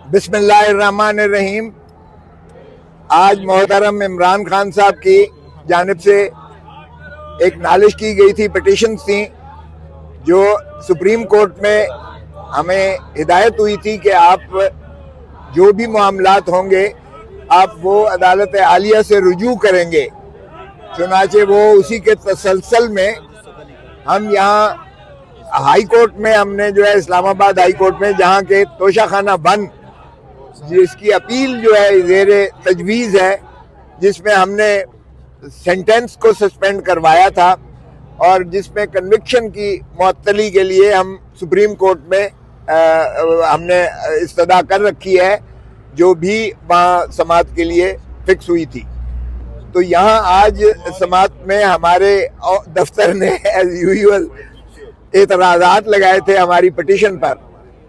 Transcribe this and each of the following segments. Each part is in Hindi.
बिस्मिल्लाहिर्रहमानिर्रहीम। आज मोहतरम इमरान खान साहब की जानिब से एक नालिश की गई थी, पिटिशंस थी, जो सुप्रीम कोर्ट में हमें हिदायत हुई थी कि आप जो भी मामलात होंगे आप वो अदालत आलिया से रुजू करेंगे। चुनाचे वो उसी के तसलसल में हम यहाँ हाई कोर्ट में हमने जो है इस्लामाबाद हाई कोर्ट में, जहाँ के तोशाखाना बंद, जिसकी अपील जो है ज़ेर तजवीज़ है, जिसमें हमने सेंटेंस को सस्पेंड करवाया था और जिसमें कन्विक्शन की मुअत्तली के लिए हम सुप्रीम कोर्ट में हमने इस्तदा कर रखी है, जो भी वहाँ समाअत के लिए फिक्स हुई थी। तो यहाँ आज समाअत में हमारे दफ्तर ने एज यूजुअल एतराज़ात लगाए थे हमारी पिटिशन पर।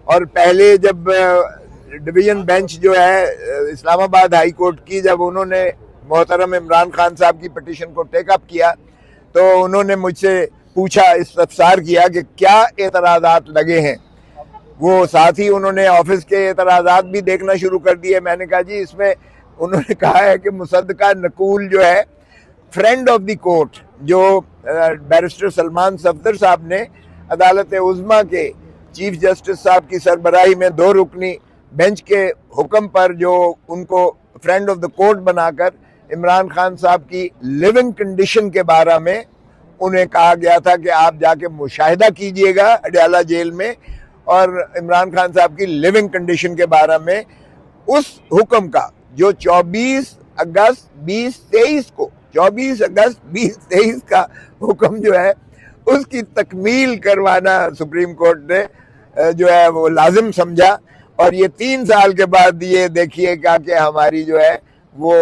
और पहले जब डिवीज़न बेंच जो है इस्लामाबाद हाई कोर्ट की, जब उन्होंने मोहतरम इमरान खान साहब की पिटिशन को टेकअप किया तो उन्होंने मुझसे पूछा, इस्तफसार किया कि क्या एतराज़ात लगे हैं। वो साथ ही उन्होंने ऑफिस के एतराज़ात भी देखना शुरू कर दिए। मैंने कहा जी, इसमें उन्होंने कहा है कि मुसद्दका नकूल जो है फ्रेंड ऑफ द कोर्ट, जो बैरिस्टर सलमान सफदर साहब ने अदालत उज़्मा के चीफ जस्टिस साहब की सरबराही में 2 रुकनी बेंच के हुक्म पर, जो उनको फ्रेंड ऑफ द कोर्ट बनाकर इमरान खान साहब की लिविंग कंडीशन के बारे में उन्हें कहा गया था कि आप जाके मुशाहिदा कीजिएगा अडयाला जेल में, और इमरान खान साहब की लिविंग कंडीशन के बारे में उस हुक्म का जो 24 अगस्त 2023 को 24 अगस्त 2023 का हुक्म जो है उसकी तकमील करवाना सुप्रीम कोर्ट ने जो है वो लाजिम समझा। और ये 3 साल के बाद ये देखिएगा कि हमारी जो है वो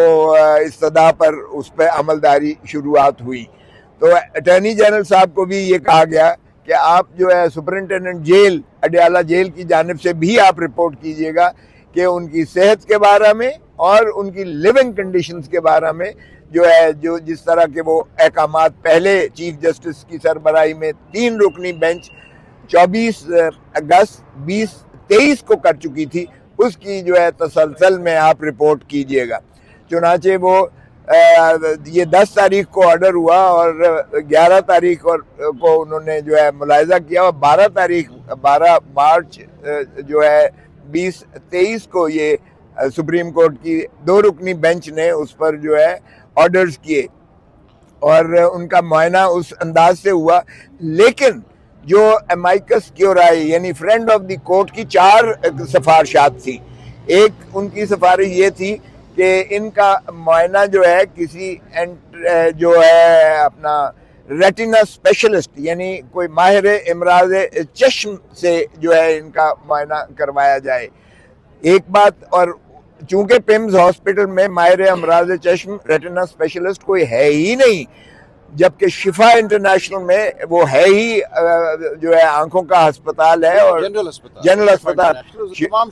इस्तदा पर उस पर अमलदारी शुरुआत हुई। तो अटॉर्नी जनरल साहब को भी ये कहा गया कि आप जो है सुपरिटेंडेंट जेल अडयाला जेल की जानिब से भी आप रिपोर्ट कीजिएगा कि उनकी सेहत के बारे में और उनकी लिविंग कंडीशंस के बारे में जो है, जो जिस तरह के वो अहकामात पहले चीफ जस्टिस की सरबराही में 3 रुकनी बेंच 24 अगस्त 2023 को कर चुकी थी, उसकी जो है तसलसल में आप रिपोर्ट कीजिएगा। चुनाचे वो ये 10 तारीख को ऑर्डर हुआ और 11 तारीख को उन्होंने जो है मुलाहिजा किया, और 12 मार्च जो है 2023 को ये सुप्रीम कोर्ट की 2 रुकनी बेंच ने उस पर जो है ऑर्डर्स किए और उनका मुआयना उस अंदाज से हुआ। लेकिन जो अमाइकस क्यूराई यानी फ्रेंड ऑफ द कोर्ट की 4 सिफारिशात थी। एक उनकी सिफारिश ये थी कि इनका मुआयना जो है किसी जो है अपना रेटिना स्पेशलिस्ट यानी कोई माहिर इमराज चश्म से जो है इनका मुआयना करवाया जाए, एक बात। और चूंकि पिम्स हॉस्पिटल में माहिर इमराज चश्म रेटिना स्पेशलिस्ट कोई है ही नहीं, जबकि शिफा इंटरनेशनल में वो है ही जो है आंखों का अस्पताल है और जनरल अस्पताल तमाम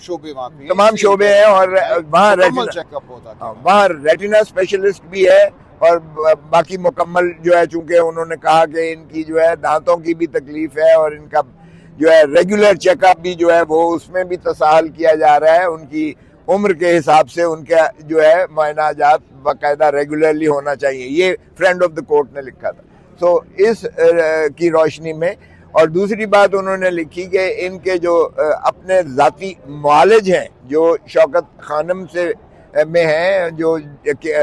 शोबे हैं, और वहाँ रेटिना स्पेशलिस्ट भी है और बाकी मुकम्मल जो है, चूंकि उन्होंने कहा कि इनकी जो है दांतों की भी तकलीफ है और इनका जो है रेगुलर चेकअप भी जो है वो उसमें भी तसाहल किया जा रहा है। उनकी उम्र के हिसाब से उनका जो है मुआयनाजात बाकायदा रेगुलरली होना चाहिए, ये फ्रेंड ऑफ द कोर्ट ने लिखा था। तो इस की रोशनी में, और दूसरी बात उन्होंने लिखी कि इनके जो अपने ज़ाती मुआलिज हैं, जो शौकत खानम से में हैं, जो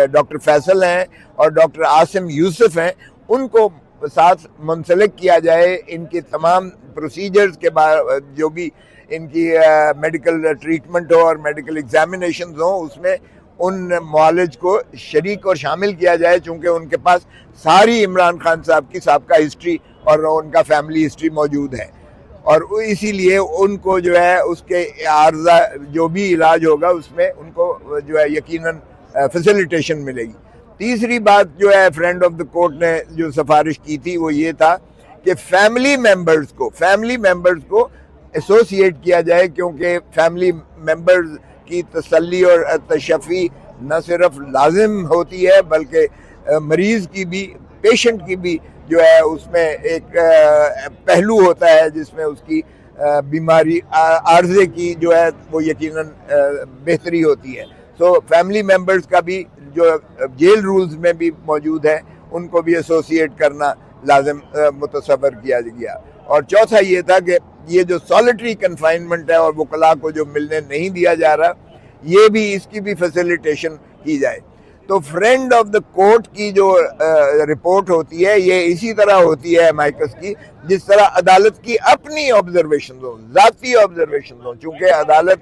डॉक्टर फैसल हैं और डॉक्टर आसिम यूसुफ हैं, उनको साथ मुंसलिक किया जाए। इनके तमाम प्रोसीजर्स के बारे, जो भी इनकी मेडिकल ट्रीटमेंट हो और मेडिकल एग्जामिनेशंस हो, उसमें उन मुआलिज को शरीक और शामिल किया जाए, चूँकि उनके पास सारी इमरान खान साहब की साबका हिस्ट्री और उनका फैमिली हिस्ट्री मौजूद है, और इसीलिए उनको जो है उसके आर्जा जो भी इलाज होगा उसमें उनको जो है यकीनन फैसिलिटेशन मिलेगी। तीसरी बात जो है फ्रेंड ऑफ द कोर्ट ने जो सिफारिश की थी वो ये था कि फैमिली मेंबर्स को एसोसिएट किया जाए, क्योंकि फैमिली मेंबर्स की तसल्ली और तशफ़ी न सिर्फ लाजिम होती है बल्कि मरीज़ की भी, पेशेंट की भी जो है उसमें एक पहलू होता है जिसमें उसकी बीमारी आर्जे की जो है वो यकीनन बेहतरी होती है। सो फैमिली मेंबर्स का भी जो जेल रूल्स में भी मौजूद है उनको भी एसोसिएट करना लाजिम मुतसव्वर किया गया। और चौथा ये था कि ये जो सॉलिटरी कन्फाइनमेंट है और वकला को जो मिलने नहीं दिया जा रहा, ये भी इसकी भी फैसिलिटेशन की जाए। तो फ्रेंड ऑफ द कोर्ट की जो रिपोर्ट होती है ये इसी तरह होती है माइकस की, जिस तरह अदालत की अपनी ऑब्जर्वेशन हो, जाती ऑब्जर्वेशन हो। चूंकि अदालत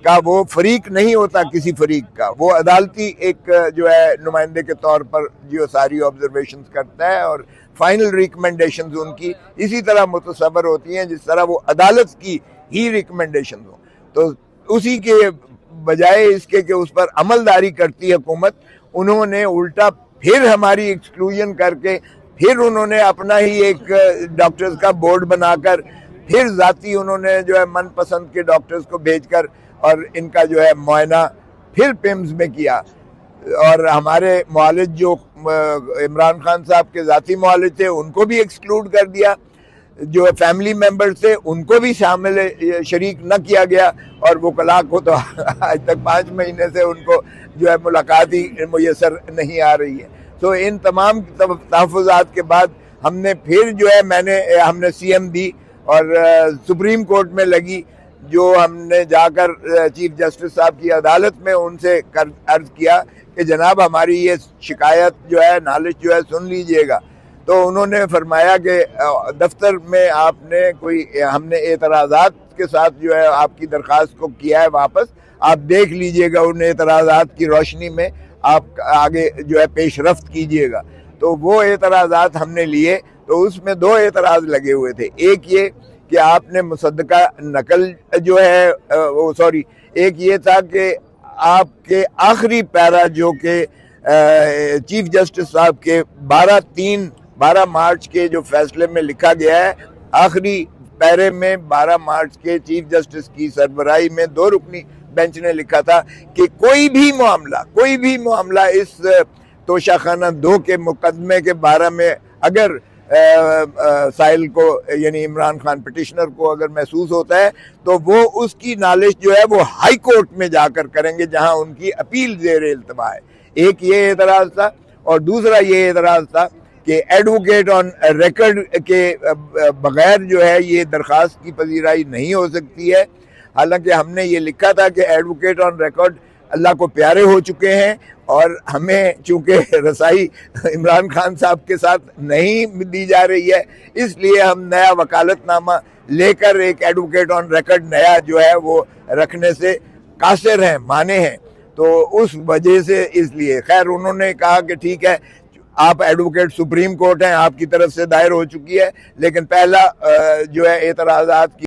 का वो फरीक नहीं होता किसी फरीक का, वो अदालती एक जो है नुमाइंदे के तौर पर जो सारी ऑब्जर्वेशंस करता है और फाइनल रिकमेंडेशंस उनकी इसी तरह मुतसव्वर होती हैं जिस तरह वो अदालत की ही रिकमेंडेशन हो। तो उसी के बजाय इसके कि उस पर अमलदारी करती है हुकूमत, उन्होंने उल्टा फिर हमारी एक्सक्लूजन करके फिर उन्होंने अपना ही एक डॉक्टर्स का बोर्ड बनाकर फिर जाती उन्होंने जो है मनपसंद के डॉक्टर्स को भेजकर और इनका जो है मुआयना फिर पिम्स में किया। और हमारे मुआलिज जो इमरान खान साहब के जाती मुआलिज थे उनको भी एक्सक्लूड कर दिया, जो फैमिली मेंबर्स थे उनको भी शामिल शरीक न किया गया। और वकला को तो आज तक 5 महीने से उनको जो है मुलाकात ही मुयसर नहीं आ रही है। तो इन तमाम तहफ़्फ़ुज़ात के बाद हमने फिर जो है हमने CM दी और सुप्रीम कोर्ट में लगी, जो हमने जाकर चीफ जस्टिस साहब की अदालत में उनसे अर्ज किया कि जनाब हमारी ये शिकायत जो है, नालिश जो है सुन लीजिएगा। तो उन्होंने फरमाया कि दफ्तर में हमने एतराज़ात के साथ जो है आपकी दरख्वास्त को किया है वापस, आप देख लीजिएगा, उन एतराज़ात की रोशनी में आप आगे जो है पेशरफ्त कीजिएगा। तो वो एतराज़ात हमने लिए, तो उसमें 2 एतराज़ लगे हुए थे। एक ये कि आपने मुसद्दका नकल जो है एक ये था कि आपके आखिरी पैरा जो कि चीफ जस्टिस साहब के 12 मार्च के जो फैसले में लिखा गया है, आखिरी पैरे में 12 मार्च के चीफ जस्टिस की सरबराही में 2 रुकनी बेंच ने लिखा था कि कोई भी मामला इस तोशाखाना 2 के मुकदमे के बारे में अगर साहिल को यानी इमरान खान पिटिशनर को अगर महसूस होता है तो वो उसकी नालिश जो है वो हाई कोर्ट में जाकर करेंगे जहां उनकी अपील ज़ेर इल्तवा है। एक ये एतराज़ था और दूसरा ये एतराज़ था कि एडवोकेट ऑन रिकॉर्ड के बगैर जो है ये दरख्वास्त की पजीराई नहीं हो सकती है। हालांकि हमने ये लिखा था कि एडवोकेट ऑन रिकॉर्ड अल्लाह को प्यारे हो चुके हैं और हमें चूंकि रसाई इमरान खान साहब के साथ नहीं दी जा रही है, इसलिए हम नया वकालतनामा लेकर एक एडवोकेट ऑन रिकॉर्ड नया जो है वो रखने से कासिर हैं, माने हैं। तो उस वजह से इसलिए खैर उन्होंने कहा कि ठीक है, आप एडवोकेट सुप्रीम कोर्ट हैं, आपकी तरफ से दायर हो चुकी है, लेकिन पहला जो है एतराज़ात की